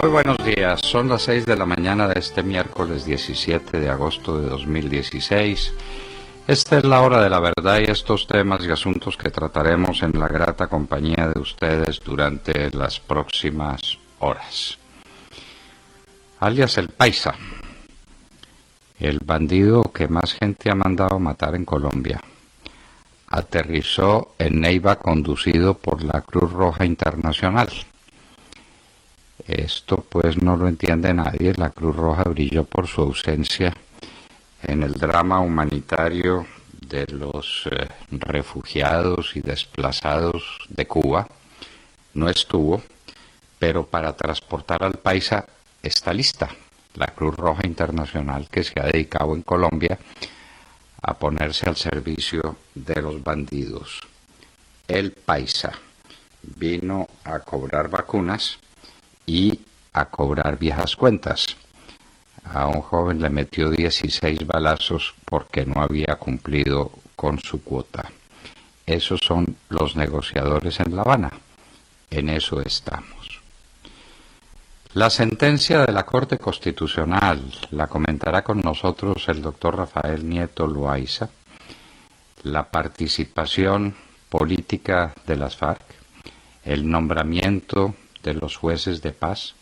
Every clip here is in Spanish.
Muy buenos días, son las 6 de la mañana de este miércoles 17 de agosto de 2016. Esta es la hora de la verdad y estos temas y asuntos que trataremos en la grata compañía de ustedes durante las próximas horas. Alias el Paisa, el bandido que más gente ha mandado matar en Colombia, aterrizó en Neiva conducido por la Cruz Roja Internacional. Esto pues no lo entiende nadie. La Cruz Roja brilló por su ausencia en el drama humanitario de los refugiados y desplazados de Cuba. No estuvo, pero para transportar al Paisa está lista la Cruz Roja Internacional, que se ha dedicado en Colombia a ponerse al servicio de los bandidos. El Paisa vino a cobrar vacunas y a cobrar viejas cuentas. A un joven le metió 16 balazos porque no había cumplido con su cuota. Esos son los negociadores en La Habana. En eso estamos. La sentencia de la Corte Constitucional la comentará con nosotros el doctor Rafael Nieto Loaiza. La participación política de las FARC, el nombramiento de los jueces de paz,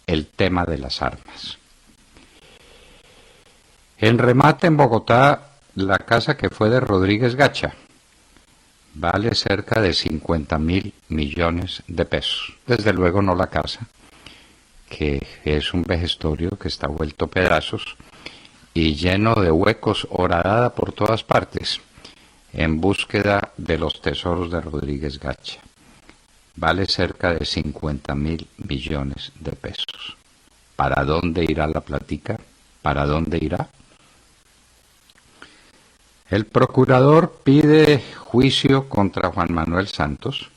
el tema de las armas. En remate en Bogotá, la casa que fue de Rodríguez Gacha vale cerca de 50.000 millones de pesos. Desde luego no la casa, que es un vejestorio que está vuelto pedazos y lleno de huecos, horadada por todas partes, en búsqueda de los tesoros de Rodríguez Gacha. Vale cerca de 50.000 millones de pesos. ¿Para dónde irá la plática? ¿Para dónde irá? El procurador pide juicio contra Juan Manuel Santos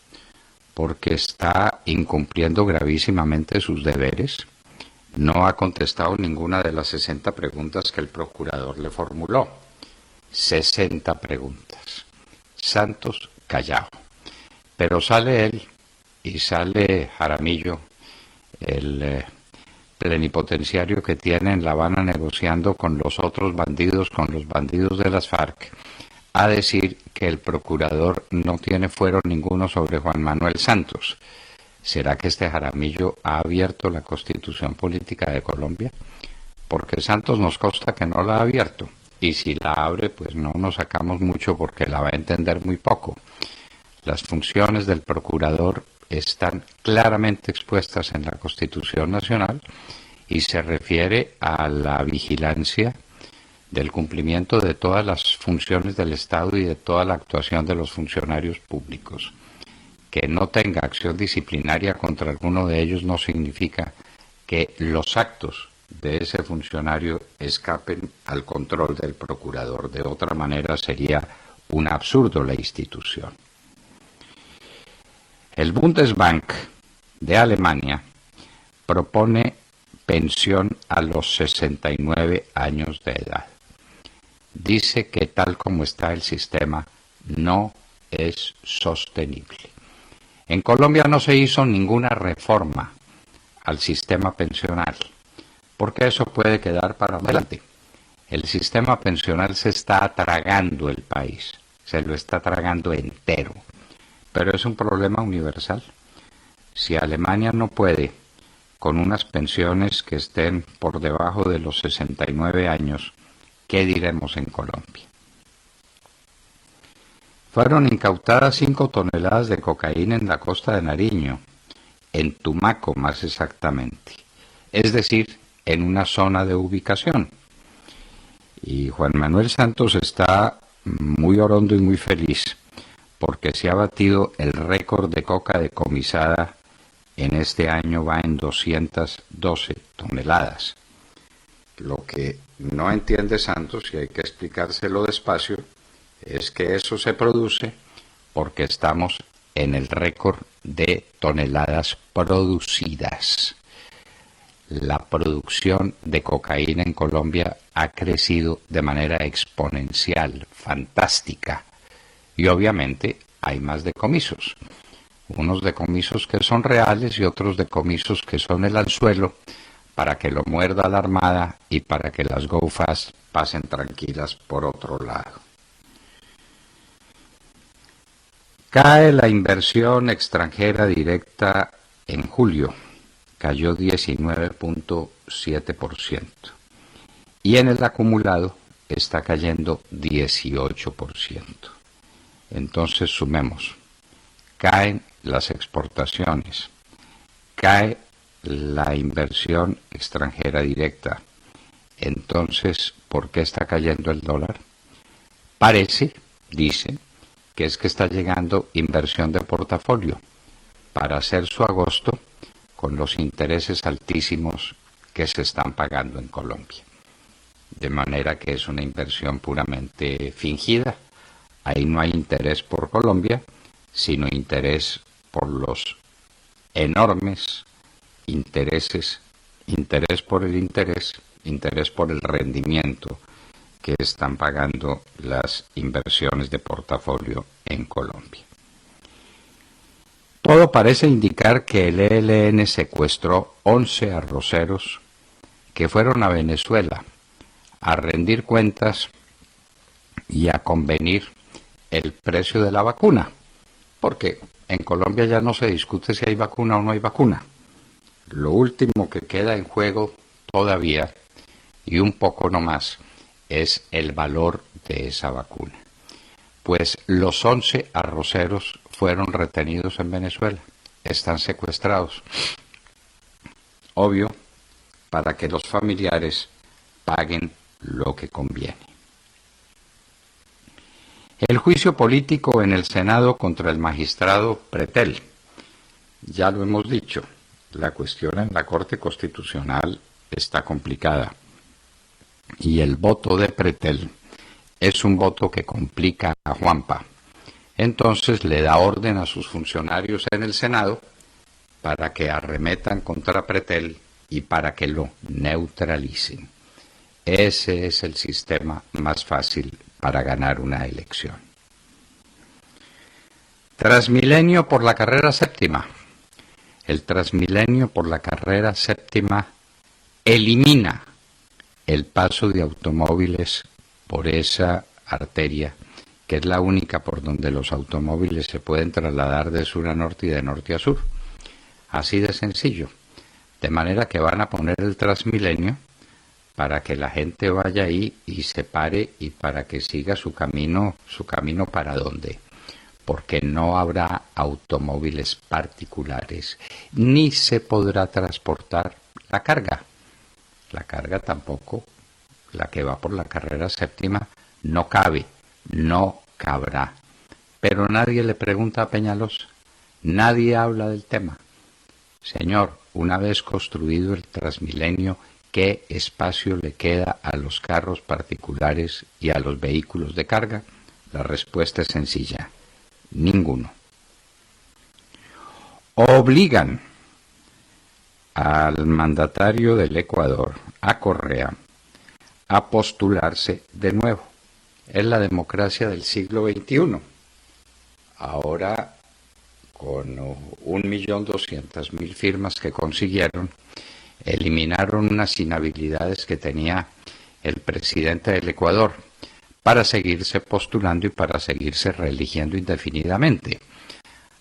porque está incumpliendo gravísimamente sus deberes. No ha contestado ninguna de las 60 preguntas que el procurador le formuló. 60 preguntas. Santos callado. Pero sale él y sale Jaramillo, el plenipotenciario que tiene en La Habana negociando con los otros bandidos, con los bandidos de las FARC, a decir que el procurador no tiene fuero ninguno sobre Juan Manuel Santos. ¿Será que este Jaramillo ha abierto la Constitución Política de Colombia? Porque Santos nos consta que no la ha abierto, y si la abre, pues no nos sacamos mucho porque la va a entender muy poco. Las funciones del procurador están claramente expuestas en la Constitución Nacional y se refiere a la vigilancia del cumplimiento de todas las funciones del Estado y de toda la actuación de los funcionarios públicos. Que no tenga acción disciplinaria contra alguno de ellos no significa que los actos de ese funcionario escapen al control del procurador. De otra manera sería un absurdo la institución. El Bundesbank de Alemania propone pensión a los 69 años de edad. Dice que tal como está el sistema no es sostenible. En Colombia no se hizo ninguna reforma al sistema pensional, porque eso puede quedar para adelante. El sistema pensional se está tragando el país, se lo está tragando entero. Pero es un problema universal. Si Alemania no puede, con unas pensiones que estén por debajo de los 69 años, ¿qué diremos en Colombia? Fueron incautadas 5 toneladas de cocaína en la costa de Nariño, en Tumaco más exactamente, es decir, en una zona de ubicación. Y Juan Manuel Santos está muy orondo y muy feliz, porque se ha batido el récord de coca decomisada. En este año va en 212 toneladas. Lo que no entiende Santos, y hay que explicárselo despacio, es que eso se produce porque estamos en el récord de toneladas producidas. La producción de cocaína en Colombia ha crecido de manera exponencial, fantástica. Y obviamente hay más decomisos. unos decomisos que son reales y otros decomisos que son el anzuelo para que lo muerda la Armada y para que las GoFast pasen tranquilas por otro lado. Cae la inversión extranjera directa en julio, cayó 19.7% y en el acumulado está cayendo 18%. Entonces sumemos, caen las exportaciones, cae la inversión extranjera directa. Entonces, ¿por qué está cayendo el dólar? Parece, dice, que es que está llegando inversión de portafolio para hacer su agosto con los intereses altísimos que se están pagando en Colombia. De manera que es una inversión puramente fingida. Ahí no hay interés por Colombia, sino interés por los enormes intereses, interés por el interés por el rendimiento que están pagando las inversiones de portafolio en Colombia. Todo parece indicar que el ELN secuestró 11 arroceros que fueron a Venezuela a rendir cuentas y a convenir el precio de la vacuna, porque en Colombia ya no se discute si hay vacuna o no hay vacuna. Lo último que queda en juego todavía, y un poco nomás, es el valor de esa vacuna. Pues los 11 arroceros fueron retenidos en Venezuela, están secuestrados. Obvio, para que los familiares paguen lo que conviene. El juicio político en el Senado contra el magistrado Pretel. Ya lo hemos dicho, la cuestión en la Corte Constitucional está complicada. Y el voto de Pretel es un voto que complica a Juanpa. Entonces le da orden a sus funcionarios en el Senado para que arremetan contra Pretel y para que lo neutralicen. Ese es el sistema más fácil para ganar una elección. Transmilenio por la carrera séptima. El Transmilenio por la carrera séptima elimina el paso de automóviles por esa arteria, que es la única por donde los automóviles se pueden trasladar de sur a norte y de norte a sur. Así de sencillo. De manera que van a poner el Transmilenio para que la gente vaya ahí y se pare y para que siga su camino ¿para dónde? Porque no habrá automóviles particulares, ni se podrá transportar la carga. La carga tampoco, la que va por la carrera séptima, no cabe, no cabrá. Pero nadie le pregunta a Peñalosa, nadie habla del tema. Señor, una vez construido el Transmilenio, ¿qué espacio le queda a los carros particulares y a los vehículos de carga? La respuesta es sencilla, ninguno. Obligan al mandatario del Ecuador, a Correa, a postularse de nuevo. Es la democracia del siglo XXI. Ahora, con 1.200.000 firmas que consiguieron, eliminaron unas inhabilidades que tenía el presidente del Ecuador para seguirse postulando y para seguirse reeligiendo indefinidamente.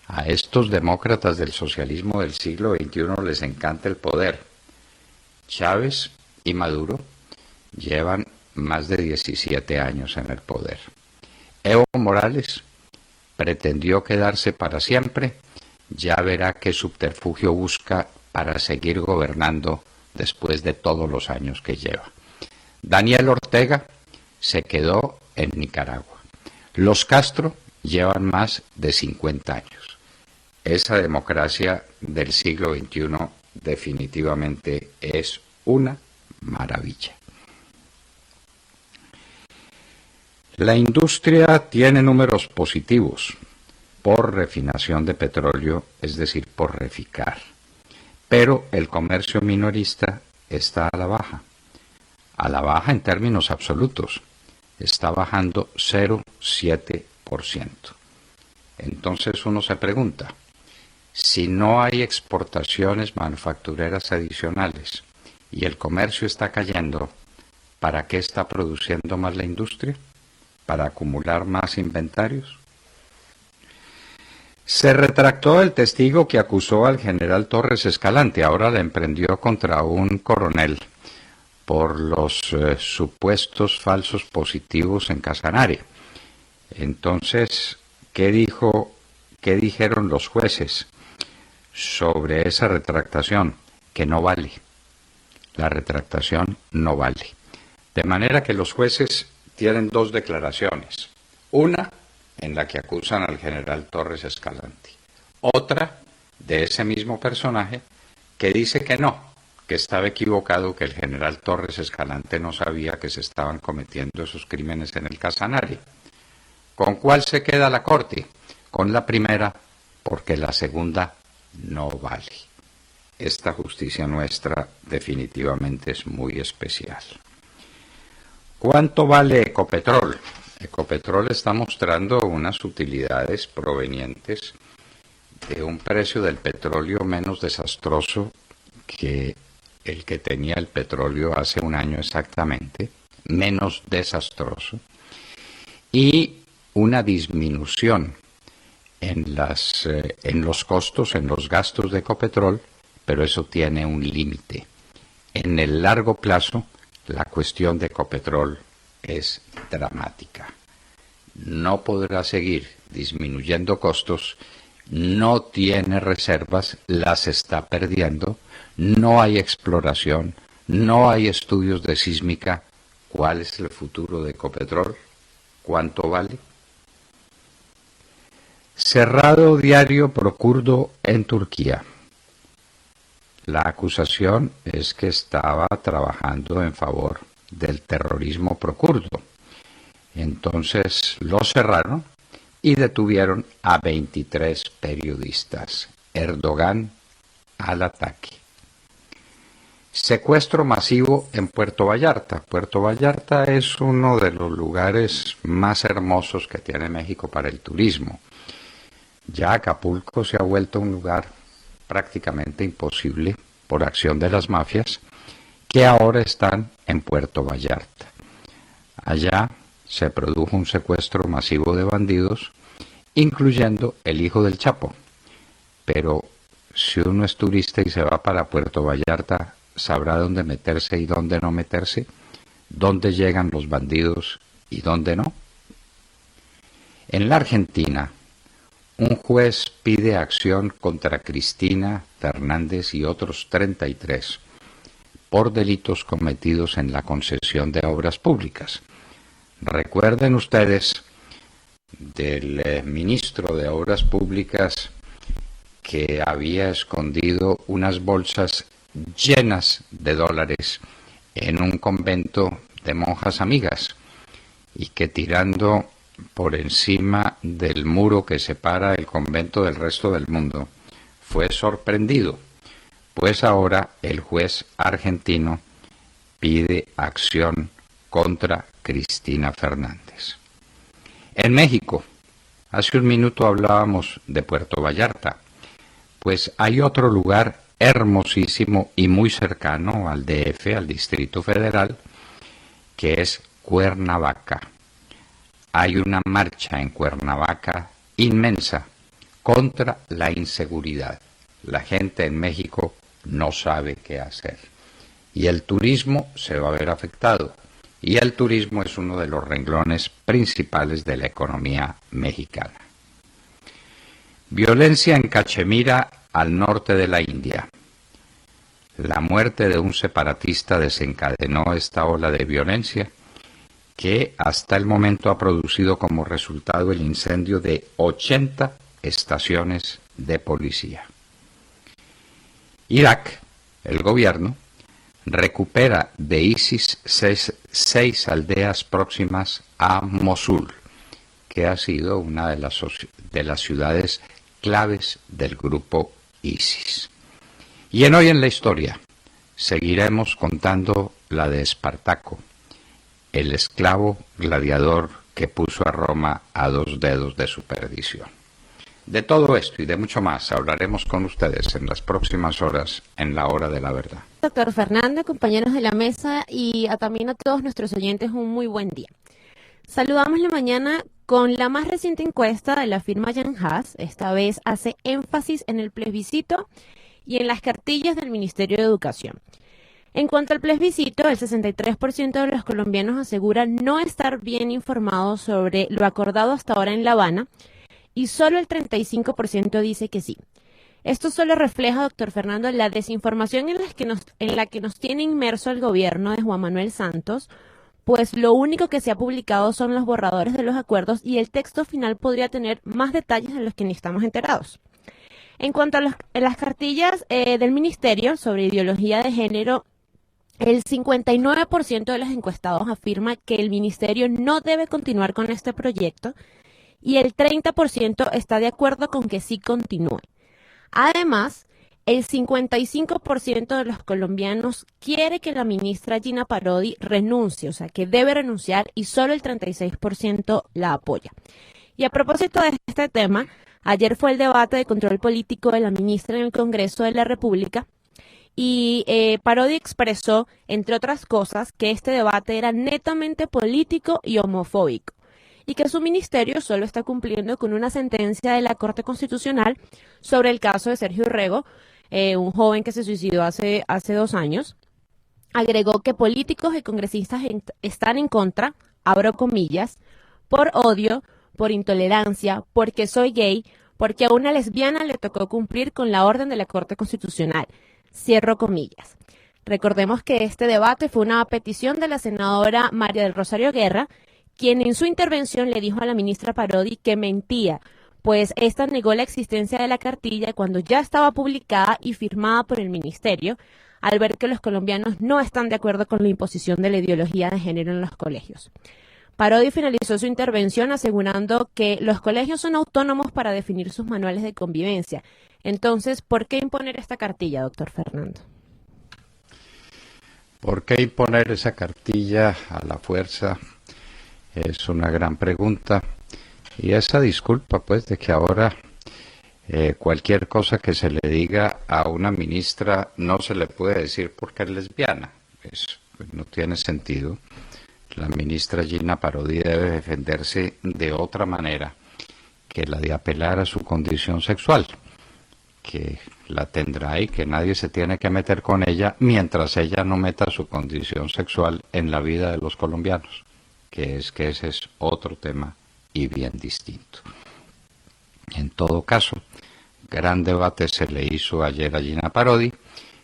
A estos demócratas del socialismo del siglo XXI les encanta el poder. Chávez y Maduro llevan más de 17 años en el poder. Evo Morales pretendió quedarse para siempre, ya verá qué subterfugio busca para seguir gobernando después de todos los años que lleva. Daniel Ortega se quedó en Nicaragua. Los Castro llevan más de 50 años. Esa democracia del siglo XXI definitivamente es una maravilla. La industria tiene números positivos por refinación de petróleo, es decir, por reficar. Pero el comercio minorista está a la baja en términos absolutos, está bajando 0,7%. Entonces uno se pregunta, Si no hay exportaciones manufactureras adicionales y el comercio está cayendo, ¿para qué está produciendo más la industria? ¿Para acumular más inventarios? Se retractó el testigo que acusó al general Torres Escalante, ahora la emprendió contra un coronel por los supuestos falsos positivos en Casanare. Entonces, ¿qué dijeron los jueces sobre esa retractación? Que no vale. La retractación no vale. De manera que los jueces tienen dos declaraciones. Una, en la que acusan al general Torres Escalante. Otra, de ese mismo personaje, que dice que no, que estaba equivocado, que el general Torres Escalante no sabía que se estaban cometiendo esos crímenes en el Casanare. ¿Con cuál se queda la corte? Con la primera, porque la segunda no vale. Esta justicia nuestra definitivamente es muy especial. ¿Cuánto vale Ecopetrol? Ecopetrol está mostrando unas utilidades provenientes de un precio del petróleo menos desastroso que el que tenía el petróleo hace un año exactamente, menos desastroso, y una disminución en los costos, en los gastos de Ecopetrol, pero eso tiene un límite. En el largo plazo, la cuestión de Ecopetrol es dramática. No podrá seguir disminuyendo costos, no tiene reservas, las está perdiendo, no hay exploración, no hay estudios de sísmica. ¿Cuál es el futuro de Ecopetrol? ¿Cuánto vale? Cerrado diario procurdo en Turquía. La acusación es que estaba trabajando en favor del terrorismo procurdo. Entonces lo cerraron y detuvieron a 23 periodistas. Erdogan al ataque. Secuestro masivo en Puerto Vallarta. Puerto Vallarta es uno de los lugares más hermosos que tiene México para el turismo. Ya Acapulco se ha vuelto un lugar prácticamente imposible por acción de las mafias que ahora están en Puerto Vallarta. Allá se produjo un secuestro masivo de bandidos, incluyendo el hijo del Chapo. Pero si uno es turista y se va para Puerto Vallarta, sabrá dónde meterse y dónde no meterse, dónde llegan los bandidos y dónde no. En la Argentina, un juez pide acción contra Cristina Fernández y otros 33 por delitos cometidos en la concesión de obras públicas. Recuerden ustedes del ministro de Obras Públicas que había escondido unas bolsas llenas de dólares en un convento de monjas amigas y que tirando por encima del muro que separa el convento del resto del mundo fue sorprendido. Pues ahora el juez argentino pide acción contra Cristina Fernández. En México, hace un minuto hablábamos de Puerto Vallarta, pues hay otro lugar hermosísimo y muy cercano al DF, al Distrito Federal, que es Cuernavaca. Hay una marcha en Cuernavaca inmensa contra la inseguridad. La gente en México no sabe qué hacer. Y el turismo se va a ver afectado. Y el turismo es uno de los renglones principales de la economía mexicana. Violencia en Cachemira, al norte de la India. La muerte de un separatista desencadenó esta ola de violencia que hasta el momento ha producido como resultado el incendio de 80 estaciones de policía. Irak, el gobierno, recupera de ISIS seis aldeas próximas a Mosul, que ha sido una de las ciudades claves del grupo ISIS. Y en Hoy en la Historia seguiremos contando la de Espartaco, el esclavo gladiador que puso a Roma a 2 dedos de su perdición. De todo esto y de mucho más hablaremos con ustedes en las próximas horas en la Hora de la Verdad. Doctor Fernando, compañeros de la mesa y también a todos nuestros oyentes un muy buen día. Saludamos la mañana con la más reciente encuesta de la firma Jan Haas. Esta vez hace énfasis en el plebiscito y en las cartillas del Ministerio de Educación. En cuanto al plebiscito, el 63% de los colombianos asegura no estar bien informados sobre lo acordado hasta ahora en La Habana y solo el 35% dice que sí. Esto solo refleja, doctor Fernando, la desinformación en la que nos tiene inmerso el gobierno de Juan Manuel Santos, pues lo único que se ha publicado son los borradores de los acuerdos y el texto final podría tener más detalles de los que ni estamos enterados. En cuanto a las cartillas del Ministerio sobre ideología de género, el 59% de los encuestados afirma que el Ministerio no debe continuar con este proyecto y el 30% está de acuerdo con que sí continúe. Además, el 55% de los colombianos quiere que la ministra Gina Parodi renuncie, o sea, que debe renunciar, y solo el 36% la apoya. Y a propósito de este tema, ayer fue el debate de control político de la ministra en el Congreso de la República y Parodi expresó, entre otras cosas, que este debate era netamente político y homofóbico y que su ministerio solo está cumpliendo con una sentencia de la Corte Constitucional sobre el caso de Sergio Urrego, un joven que se suicidó hace 2 años. Agregó que políticos y congresistas están en contra, abro comillas, por odio, por intolerancia, porque soy gay, porque a una lesbiana le tocó cumplir con la orden de la Corte Constitucional, cierro comillas. Recordemos que este debate fue una petición de la senadora María del Rosario Guerra, quien en su intervención le dijo a la ministra Parodi que mentía, pues ésta negó la existencia de la cartilla cuando ya estaba publicada y firmada por el ministerio, al ver que los colombianos no están de acuerdo con la imposición de la ideología de género en los colegios. Parodi finalizó su intervención asegurando que los colegios son autónomos para definir sus manuales de convivencia. Entonces, ¿por qué imponer esta cartilla, doctor Fernando? ¿Por qué imponer esa cartilla a la fuerza? Es una gran pregunta. Y esa disculpa, pues, de que ahora cualquier cosa que se le diga a una ministra no se le puede decir porque es lesbiana. Pues no tiene sentido. La ministra Gina Parodi debe defenderse de otra manera que la de apelar a su condición sexual, que la tendrá y que nadie se tiene que meter con ella mientras ella no meta su condición sexual en la vida de los colombianos, que ese es otro tema y bien distinto. En todo caso, gran debate se le hizo ayer a Gina Parodi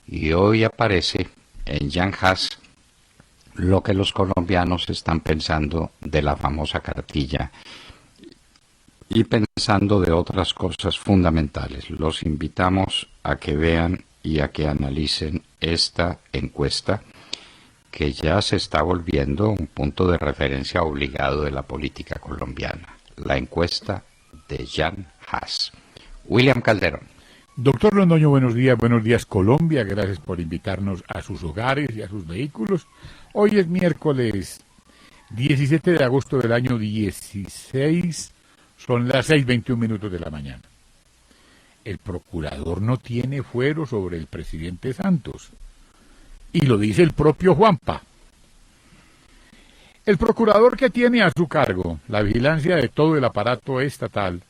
y hoy aparece en Jan Haas lo que los colombianos están pensando de la famosa cartilla y pensando de otras cosas fundamentales. Los invitamos a que vean y a que analicen esta encuesta que ya se está volviendo un punto de referencia obligado de la política colombiana. La encuesta de Jan Haas. William Calderón. Doctor Londoño, buenos días Colombia, gracias por invitarnos a sus hogares y a sus vehículos. Hoy es miércoles 17 de agosto del año 16, son las 6:21 de la mañana. El procurador no tiene fuero sobre el presidente Santos, y lo dice el propio Juanpa. El procurador que tiene a su cargo la vigilancia de todo el aparato estatal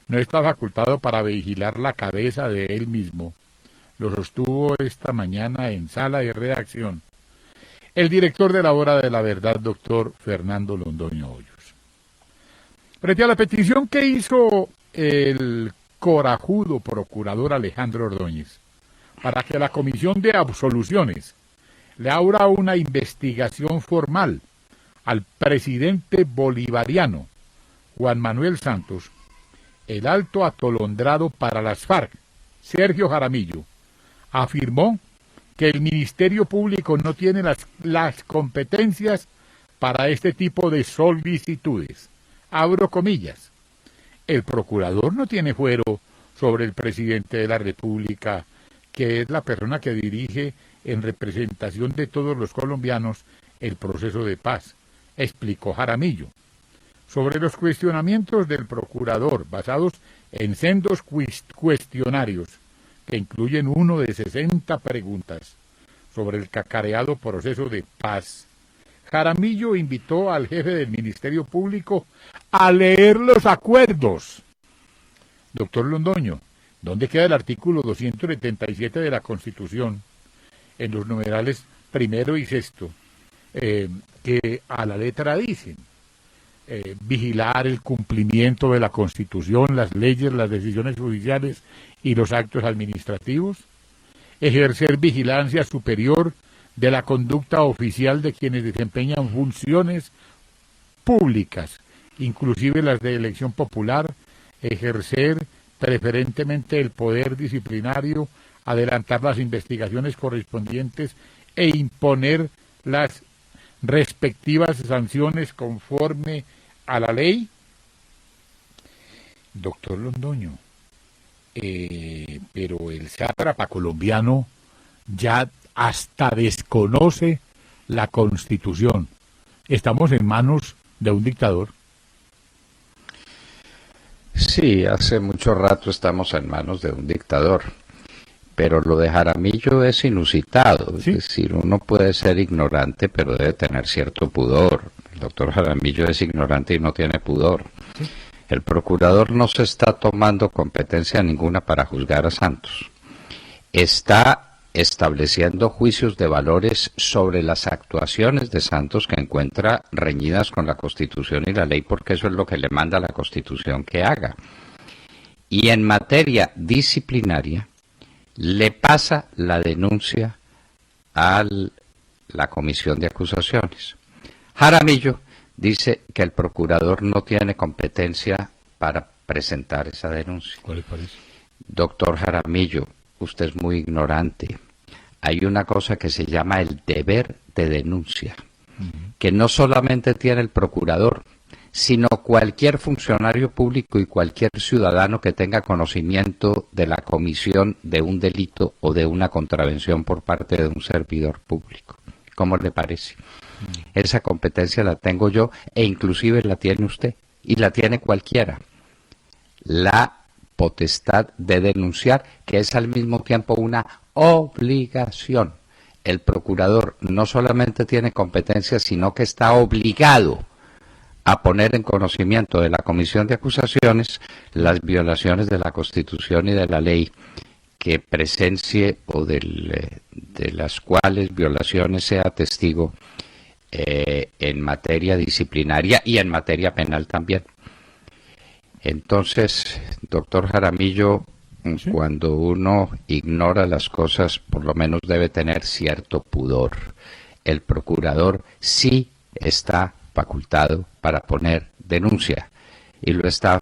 no está facultado para vigilar la cabeza de él mismo. Lo sostuvo esta mañana en sala de redacción el director de la Hora de la Verdad, doctor Fernando Londoño Hoyos. Frente a la petición que hizo el corajudo procurador Alejandro Ordóñez para que la Comisión de Absoluciones le abra una investigación formal al presidente bolivariano Juan Manuel Santos, el alto atolondrado para las FARC, Sergio Jaramillo, afirmó que el Ministerio Público no tiene las competencias para este tipo de solicitudes. Abro comillas. El procurador no tiene fuero sobre el presidente de la República, que es la persona que dirige en representación de todos los colombianos el proceso de paz, explicó Jaramillo. sobre los cuestionamientos del procurador, basados en sendos cuestionarios, que incluyen uno de 60 preguntas sobre el cacareado proceso de paz. Jaramillo invitó al jefe del Ministerio Público a leer los acuerdos. Doctor Londoño, ¿dónde queda el artículo 277 de la Constitución, en los numerales primero y sexto, que a la letra dicen vigilar el cumplimiento de la Constitución, las leyes, las decisiones judiciales y los actos administrativos, ejercer vigilancia superior de la conducta oficial de quienes desempeñan funciones públicas, inclusive las de elección popular, ejercer preferentemente el poder disciplinario, adelantar las investigaciones correspondientes e imponer las respectivas sanciones conforme a la ley. Doctor Londoño, pero el sátrapa colombiano ya hasta desconoce la Constitución. ¿Estamos en manos de un dictador? Sí, hace mucho rato estamos en manos de un dictador, pero lo de Jaramillo es inusitado, ¿Sí? Es decir, uno puede ser ignorante, pero debe tener cierto pudor. El doctor Jaramillo es ignorante y no tiene pudor. ¿Sí? El procurador no se está tomando competencia ninguna para juzgar a Santos. Está estableciendo juicios de valores sobre las actuaciones de Santos que encuentra reñidas con la Constitución y la ley, porque eso es lo que le manda la Constitución que haga. Y en materia disciplinaria, le pasa la denuncia a la Comisión de Acusaciones. Jaramillo dice que el procurador no tiene competencia para presentar esa denuncia. ¿Cuál le parece? Doctor Jaramillo, usted es muy ignorante. Hay una cosa que se llama el deber de denuncia, que no solamente tiene el procurador, sino cualquier funcionario público y cualquier ciudadano que tenga conocimiento de la comisión de un delito o de una contravención por parte de un servidor público. ¿Cómo le parece? Esa competencia la tengo yo e inclusive la tiene usted y la tiene cualquiera. La potestad de denunciar, que es al mismo tiempo una obligación. El procurador no solamente tiene competencia, sino que está obligado a poner en conocimiento de la Comisión de Acusaciones las violaciones de la Constitución y de la ley que presencie o de las cuales violaciones sea testigo en materia disciplinaria y en materia penal también. Entonces, doctor Jaramillo, ¿sí? Cuando uno ignora las cosas, por lo menos debe tener cierto pudor. El procurador sí está facultado para poner denuncia y está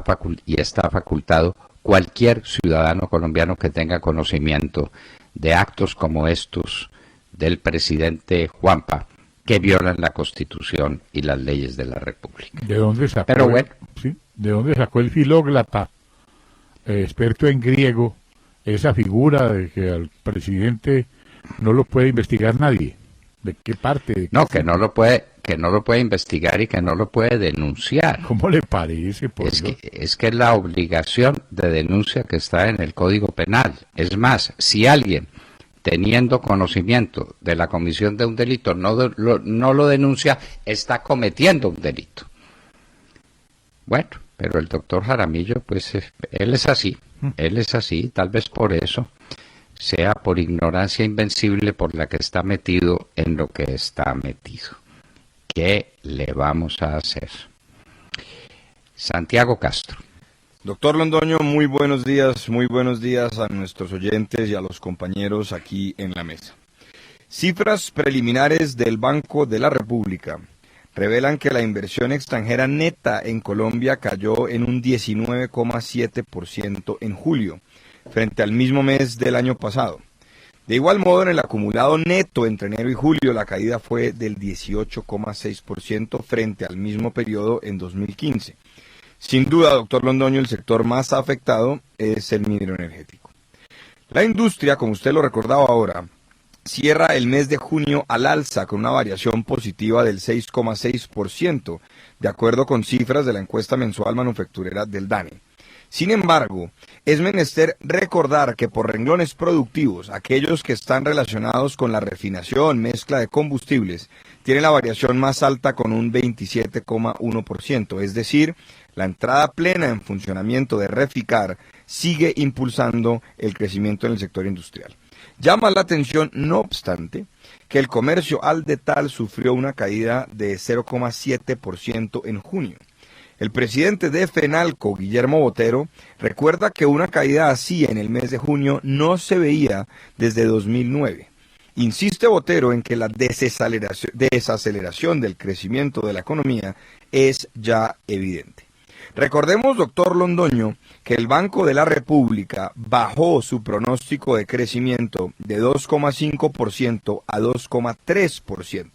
facultado cualquier ciudadano colombiano que tenga conocimiento de actos como estos del presidente Juanpa, que violan la Constitución y las leyes de la República. ¿De dónde sacó? Pero bueno, ¿sí? ¿De dónde sacó el filóglata, experto en griego, esa figura de que al presidente no lo puede investigar nadie? ¿De qué parte? No, que no lo puede investigar y que no lo puede denunciar. ¿Cómo le parece? Es que la obligación de denuncia que está en el Código Penal. Es más, si alguien, teniendo conocimiento de la comisión de un delito, no lo denuncia, está cometiendo un delito. Bueno, pero el doctor Jaramillo, pues él es así, tal vez por eso sea por ignorancia invencible por la que está metido en lo que está metido. ¿Qué le vamos a hacer? Santiago Castro. Doctor Londoño, muy buenos días a nuestros oyentes y a los compañeros aquí en la mesa. Cifras preliminares del Banco de la República revelan que la inversión extranjera neta en Colombia cayó en un 19,7% en julio, frente al mismo mes del año pasado. De igual modo, en el acumulado neto entre enero y julio, la caída fue del 18,6% frente al mismo periodo en 2015. Sin duda, doctor Londoño, el sector más afectado es el minero energético. La industria, como usted lo recordaba ahora, cierra el mes de junio al alza con una variación positiva del 6,6%, de acuerdo con cifras de la encuesta mensual manufacturera del DANE. Sin embargo, es menester recordar que por renglones productivos, aquellos que están relacionados con la refinación, mezcla de combustibles, tienen la variación más alta con un 27,1%, es decir, la entrada plena en funcionamiento de Reficar sigue impulsando el crecimiento en el sector industrial. Llama la atención, no obstante, que el comercio al detal sufrió una caída de 0,7% en junio. El presidente de FENALCO, Guillermo Botero, recuerda que una caída así en el mes de junio no se veía desde 2009. Insiste Botero en que la desaceleración del crecimiento de la economía es ya evidente. Recordemos, doctor Londoño, que el Banco de la República bajó su pronóstico de crecimiento de 2,5% a 2,3%.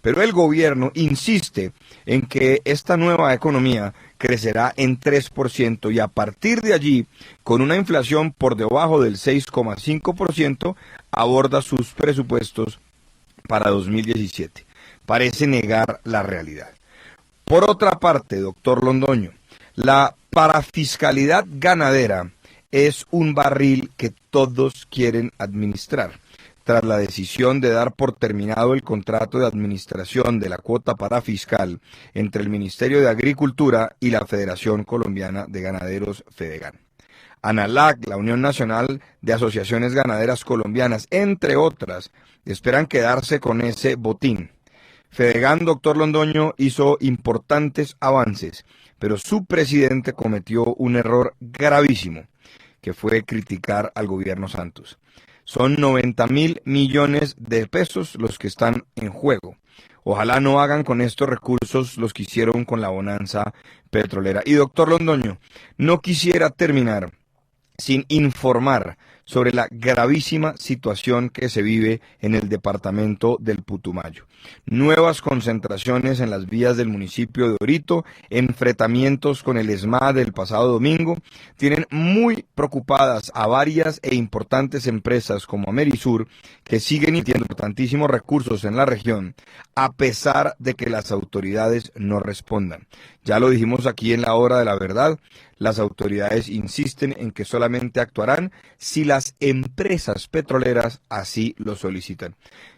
Pero el gobierno insiste en que esta nueva economía crecerá en 3% y a partir de allí, con una inflación por debajo del 6,5%, aborda sus presupuestos para 2017. Parece negar la realidad. Por otra parte, doctor Londoño, la parafiscalidad ganadera es un barril que todos quieren administrar. Tras la decisión de dar por terminado el contrato de administración de la cuota parafiscal entre el Ministerio de Agricultura y la Federación Colombiana de Ganaderos Fedegan. ANALAC, la Unión Nacional de Asociaciones Ganaderas Colombianas, entre otras, esperan quedarse con ese botín. Fedegan, doctor Londoño, hizo importantes avances, pero su presidente cometió un error gravísimo, que fue criticar al gobierno Santos. Son 90.000 millones de pesos los que están en juego. Ojalá no hagan con estos recursos los que hicieron con la bonanza petrolera. Y doctor Londoño, no quisiera terminar sin informar sobre la gravísima situación que se vive en el departamento del Putumayo. Nuevas concentraciones en las vías del municipio de Orito, enfrentamientos con el ESMAD del pasado domingo, tienen muy preocupadas a varias e importantes empresas como Amerisur, que siguen invirtiendo importantísimos recursos en la región, a pesar de que las autoridades no respondan. Ya lo dijimos aquí en la hora de la verdad, las autoridades insisten en que solamente actuarán si las empresas petroleras así lo solicitan.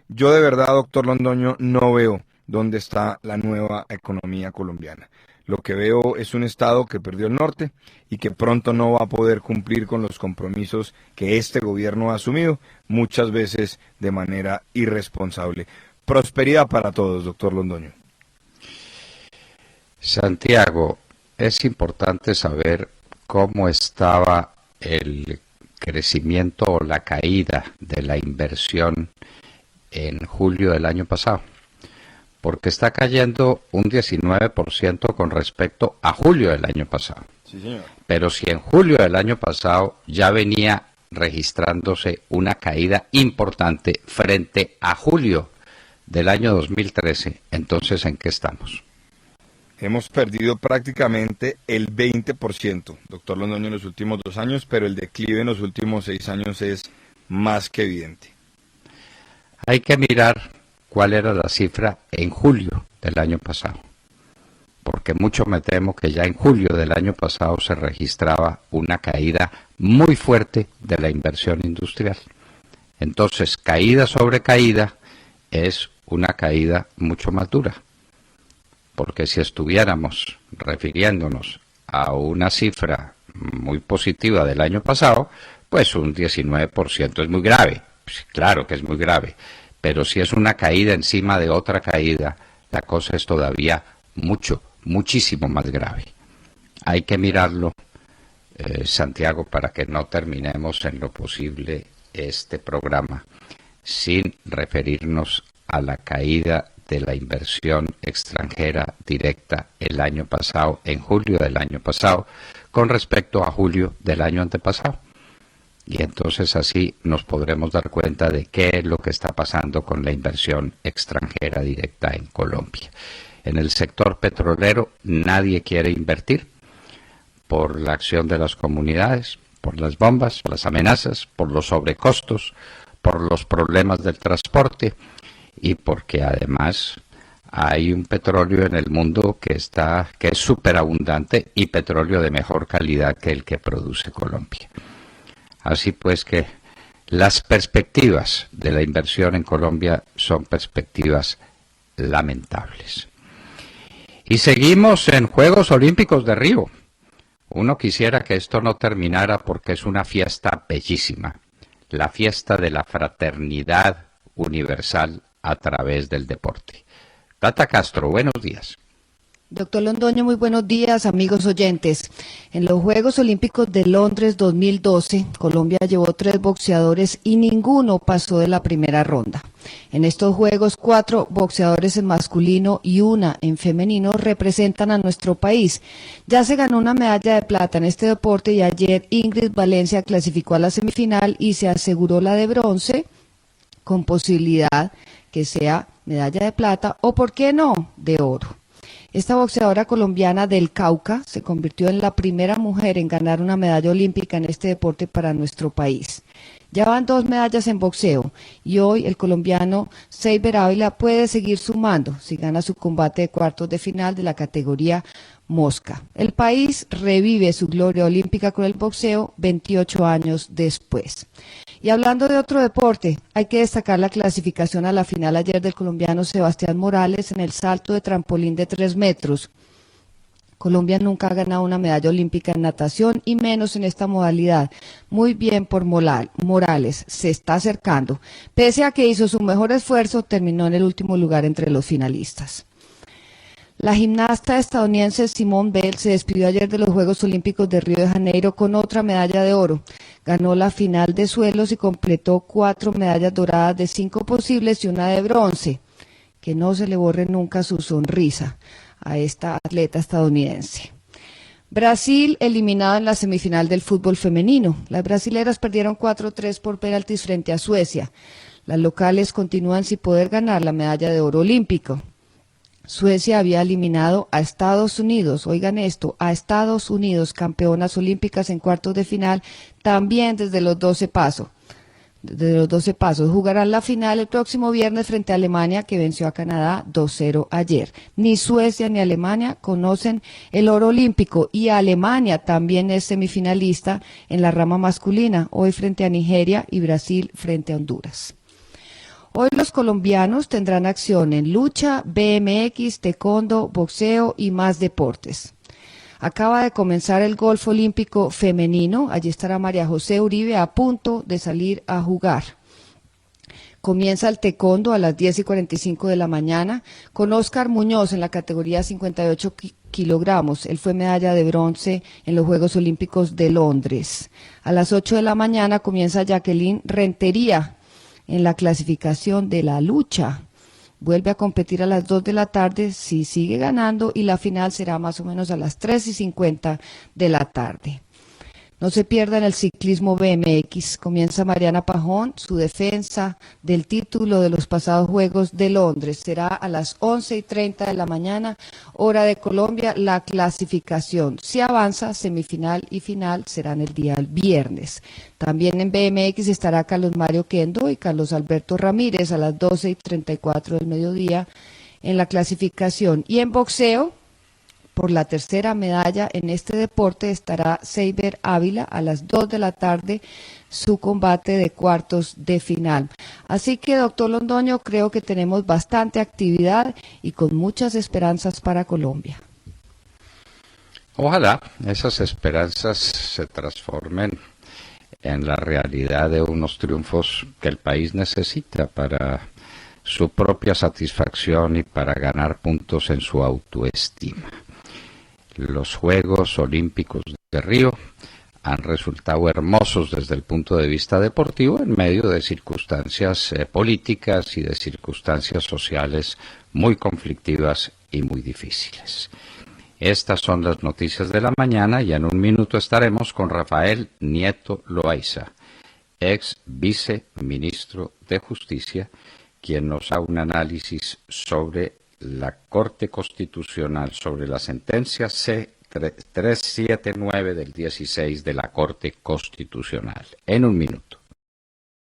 Yo de verdad, doctor Londoño, no veo dónde está la nueva economía colombiana. Lo que veo es un Estado que perdió el norte y que pronto no va a poder cumplir con los compromisos que este gobierno ha asumido, muchas veces de manera irresponsable. Prosperidad para todos, doctor Londoño. Santiago, es importante saber cómo estaba el crecimiento o la caída de la inversión en julio del año pasado, porque está cayendo un 19% con respecto a julio del año pasado. Sí, señor. Pero si en julio del año pasado ya venía registrándose una caída importante frente a julio del año 2013, entonces ¿en qué estamos? Hemos perdido prácticamente el 20%, doctor Londoño, en los últimos 2 años, pero el declive en los últimos 6 años es más que evidente. Hay que mirar cuál era la cifra en julio del año pasado, porque mucho me temo que ya en julio del año pasado se registraba una caída muy fuerte de la inversión industrial. Entonces, caída sobre caída es una caída mucho más dura, porque si estuviéramos refiriéndonos a una cifra muy positiva del año pasado, pues un 19% es muy grave. Pues claro que es muy grave, pero si es una caída encima de otra caída, la cosa es todavía muchísimo más grave. Hay que mirarlo, Santiago, para que no terminemos en lo posible este programa sin referirnos a la caída de la inversión extranjera directa el año pasado, en julio del año pasado, con respecto a julio del año antepasado. Y entonces así nos podremos dar cuenta de qué es lo que está pasando con la inversión extranjera directa en Colombia. En el sector petrolero nadie quiere invertir por la acción de las comunidades, por las bombas, por las amenazas, por los sobrecostos, por los problemas del transporte y porque además hay un petróleo en el mundo que es superabundante y petróleo de mejor calidad que el que produce Colombia. Así pues que las perspectivas de la inversión en Colombia son perspectivas lamentables. Y seguimos en Juegos Olímpicos de Río. Uno quisiera que esto no terminara porque es una fiesta bellísima, la fiesta de la fraternidad universal a través del deporte. Tata Castro, buenos días. Doctor Londoño, muy buenos días, amigos oyentes. En los Juegos Olímpicos de Londres 2012, Colombia llevó 3 boxeadores y ninguno pasó de la primera ronda. En estos Juegos, 4 boxeadores en masculino y 1 en femenino representan a nuestro país. Ya se ganó una medalla de plata en este deporte y ayer Ingrid Valencia clasificó a la semifinal y se aseguró la de bronce con posibilidad que sea medalla de plata o, ¿por qué no?, de oro. Esta boxeadora colombiana del Cauca se convirtió en la primera mujer en ganar una medalla olímpica en este deporte para nuestro país. Ya van 2 medallas en boxeo y hoy el colombiano Seiber Ávila puede seguir sumando si gana su combate de cuartos de final de la categoría mosca. El país revive su gloria olímpica con el boxeo 28 años después. Y hablando de otro deporte, hay que destacar la clasificación a la final ayer del colombiano Sebastián Morales en el salto de trampolín de 3 metros. Colombia nunca ha ganado una medalla olímpica en natación y menos en esta modalidad. Muy bien por Morales, se está acercando. Pese a que hizo su mejor esfuerzo, terminó en el último lugar entre los finalistas. La gimnasta estadounidense Simone Biles se despidió ayer de los Juegos Olímpicos de Río de Janeiro con otra medalla de oro. Ganó la final de suelos y completó 4 medallas doradas de 5 posibles y 1 de bronce. Que no se le borre nunca su sonrisa a esta atleta estadounidense. Brasil eliminado en la semifinal del fútbol femenino. Las brasileras perdieron 4-3 por penaltis frente a Suecia. Las locales continúan sin poder ganar la medalla de oro olímpico. Suecia había eliminado a Estados Unidos, oigan esto, a Estados Unidos, campeonas olímpicas en cuartos de final, también desde los 12 pasos. Jugarán la final el próximo viernes frente a Alemania, que venció a Canadá 2-0 ayer. Ni Suecia ni Alemania conocen el oro olímpico y Alemania también es semifinalista en la rama masculina, hoy frente a Nigeria y Brasil frente a Honduras. Hoy los colombianos tendrán acción en lucha, BMX, taekwondo, boxeo y más deportes. Acaba de comenzar el golf olímpico femenino. Allí estará María José Uribe a punto de salir a jugar. Comienza el taekwondo a las 10:45 de la mañana con Óscar Muñoz en la categoría 58 kilogramos. Él fue medalla de bronce en los Juegos Olímpicos de Londres. A las 8 de la mañana comienza Jacqueline Rentería en la clasificación de la lucha. Vuelve a competir a las 2 de la tarde si sigue ganando y la final será más o menos a las 3:50 de la tarde. No se pierdan el ciclismo BMX. Comienza Mariana Pajón su defensa del título de los pasados Juegos de Londres. Será a las 11:30 de la mañana, hora de Colombia, la clasificación. Si avanza, semifinal y final serán el día viernes. También en BMX estará Carlos Mario Kendo y Carlos Alberto Ramírez a las 12:34 del mediodía en la clasificación. Y en boxeo, por la tercera medalla en este deporte estará Seiber Ávila a las 2 de la tarde, su combate de cuartos de final. Así que, doctor Londoño, creo que tenemos bastante actividad y con muchas esperanzas para Colombia. Ojalá esas esperanzas se transformen en la realidad de unos triunfos que el país necesita para su propia satisfacción y para ganar puntos en su autoestima. Los Juegos Olímpicos de Río han resultado hermosos desde el punto de vista deportivo en medio de circunstancias políticas y de circunstancias sociales muy conflictivas y muy difíciles. Estas son las noticias de la mañana y en un minuto estaremos con Rafael Nieto Loaiza, ex viceministro de Justicia, quien nos da un análisis sobre la Corte Constitucional, sobre la sentencia C379 del 16 de la Corte Constitucional. En un minuto.